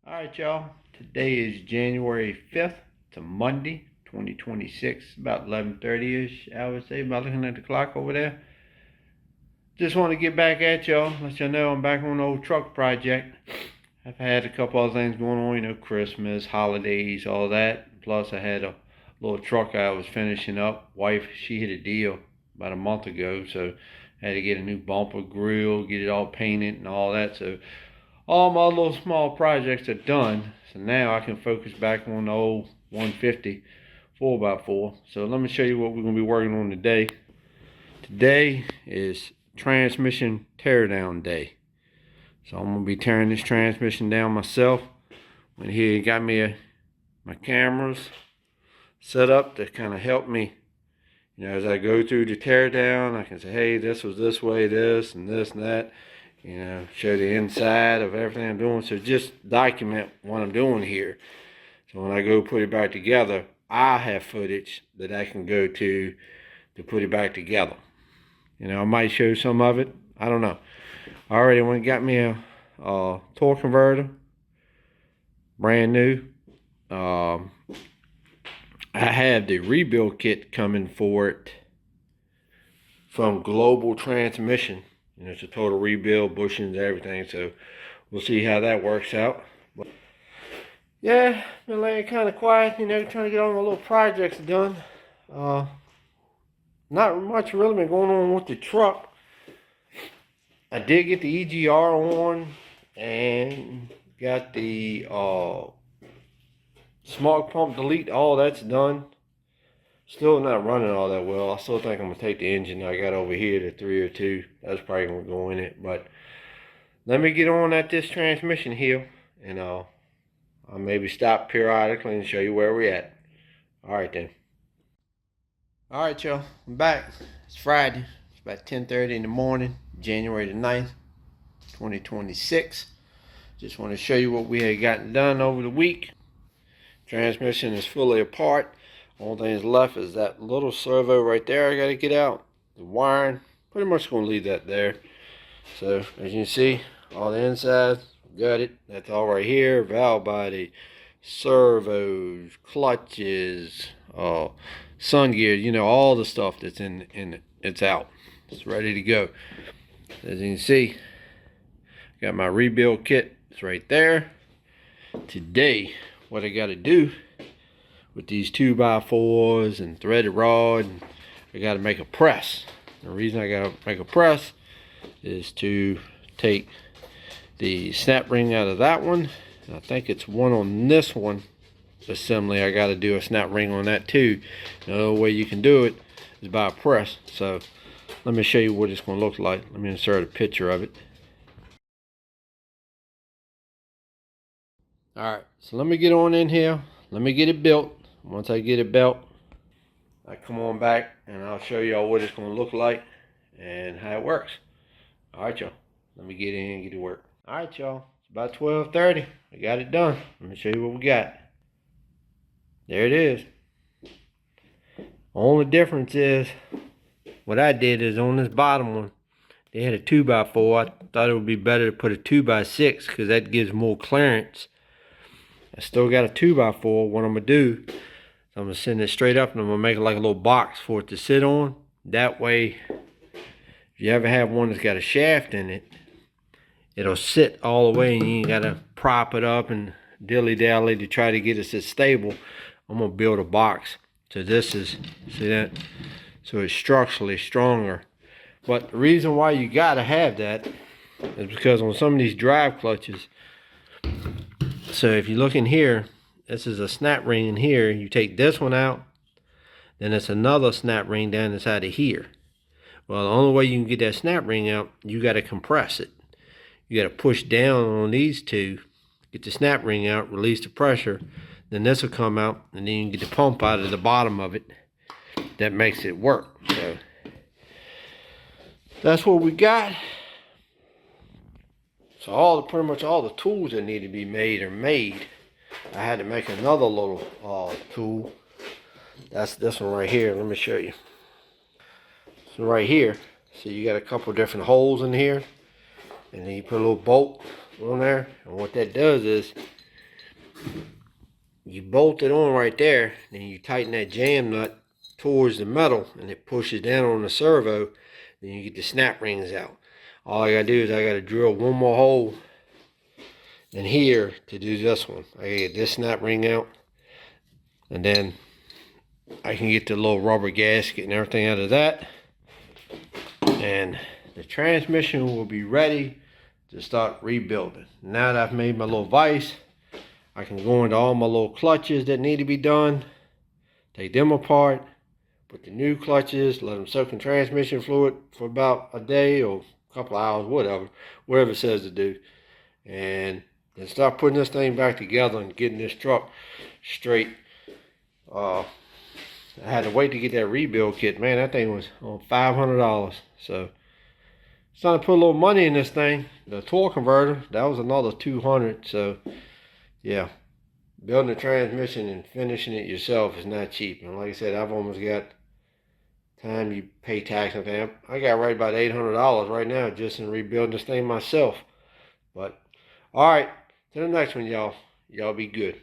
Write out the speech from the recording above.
Alright, y'all. Today is January 5th. It's a Monday, 2026. About 11:30-ish, I would say, by looking at the clock over there. Just want to get back at y'all. Let y'all know I'm back on the old truck project. I've had a couple other things going on, Christmas, holidays, all that. Plus, I had a little truck I was finishing up. Wife, she hit a deal about a month ago, so I had to get a new bumper, grill, get it all painted and all that. So all my little small projects are done. So now I can focus back on the old 150 4x4. So let me show you what we're going to be working on today. Today is transmission teardown day. So I'm going to be tearing this transmission down myself. And here got me my cameras set up to kind of help me. As I go through the teardown, I can say, hey, this was this way, this and this and that. Show the inside of everything I'm doing. So just document what I'm doing here. So when I go put it back together, I have footage that I can go to put it back together. I might show some of it. I don't know. I already went and got me a torque converter. Brand new. I have the rebuild kit coming for it from Global Transmission. It's a total rebuild, bushings, everything. So we'll see how that works out. But yeah, been laying kind of quiet, trying to get all my little projects done. Not much really been going on with the truck. I did get the EGR on and got the smoke pump delete. All that's done. Still not running all that well. I still think I'm going to take the engine I got over here, the 302. That's probably going to go in it. But let me get on at this transmission here. And I'll maybe stop periodically and show you where we're at. Alright then. Alright y'all, I'm back. It's Friday. It's about 10:30 in the morning, January the 9th, 2026. Just want to show you what we had gotten done over the week. Transmission is fully apart. Only thing that's left is that little servo right there I got to get out. The wiring, pretty much going to leave that there. So as you can see, all the inside, got it. That's all right here. Valve body, servos, clutches, sun gears, all the stuff that's in it. It's out. It's ready to go. As you can see, got my rebuild kit. It's right there. Today, what I got to do with these 2x4s and threaded rod, and I got to make a press. The reason I got to make a press is to take the snap ring out of that one. I think it's one on this one assembly. I got to do a snap ring on that too. The only way you can do it is by a press. So let me show you what it's going to look like. Let me insert a picture of it. Alright, so let me get on in here. Let me get it built. Once I get it built, I come on back and I'll show y'all what it's going to look like and how it works. Alright y'all, let me get in and get to work. Alright y'all, it's about 12:30. I got it done. Let me show you what we got. There it is. Only difference is, what I did is on this bottom one, they had a 2x4. I thought it would be better to put a 2x6 because that gives more clearance. I still got a 2x4. What I'm going to do, I'm going to send it straight up and I'm going to make it like a little box for it to sit on. That way, if you ever have one that's got a shaft in it, it'll sit all the way and you ain't got to prop it up and dilly-dally to try to get it sit stable. I'm going to build a box. So this is, see that? So it's structurally stronger. But the reason why you got to have that is because on some of these drive clutches, so if you look in here, this is a snap ring in here. You take this one out, then it's another snap ring down inside of here. Well, the only way you can get that snap ring out, you got to compress it. You got to push down on these two, get the snap ring out, release the pressure. Then this will come out, and then you can get the pump out of the bottom of it. That makes it work. So that's what we got. So pretty much all the tools that need to be made are made. I had to make another little tool. That's this one right here. Let me show you. So right here, so you got a couple different holes in here, and then you put a little bolt on there. And what that does is you bolt it on right there, then you tighten that jam nut towards the metal, and it pushes down on the servo, then you get the snap rings out. All I gotta do is I gotta drill one more hole in here to do this one. I gotta get this snap ring out, and then I can get the little rubber gasket and everything out of that, and the transmission will be ready to start rebuilding. Now that I've made my little vise, I can go into all my little clutches that need to be done, take them apart, put the new clutches, let them soak in transmission fluid for about a day or a couple hours, whatever it says to do, and then start putting this thing back together and getting this truck straight. I had to wait to get that rebuild kit. Man, that thing was on $500. So it's time to put a little money in this thing. The torque converter, that was another $200. So yeah, building a transmission and finishing it yourself is not cheap. And like I said, I've almost got, time you pay tax and everything, I got right about $800 right now just in rebuilding this thing myself. But all right, to the next one, y'all. Y'all be good.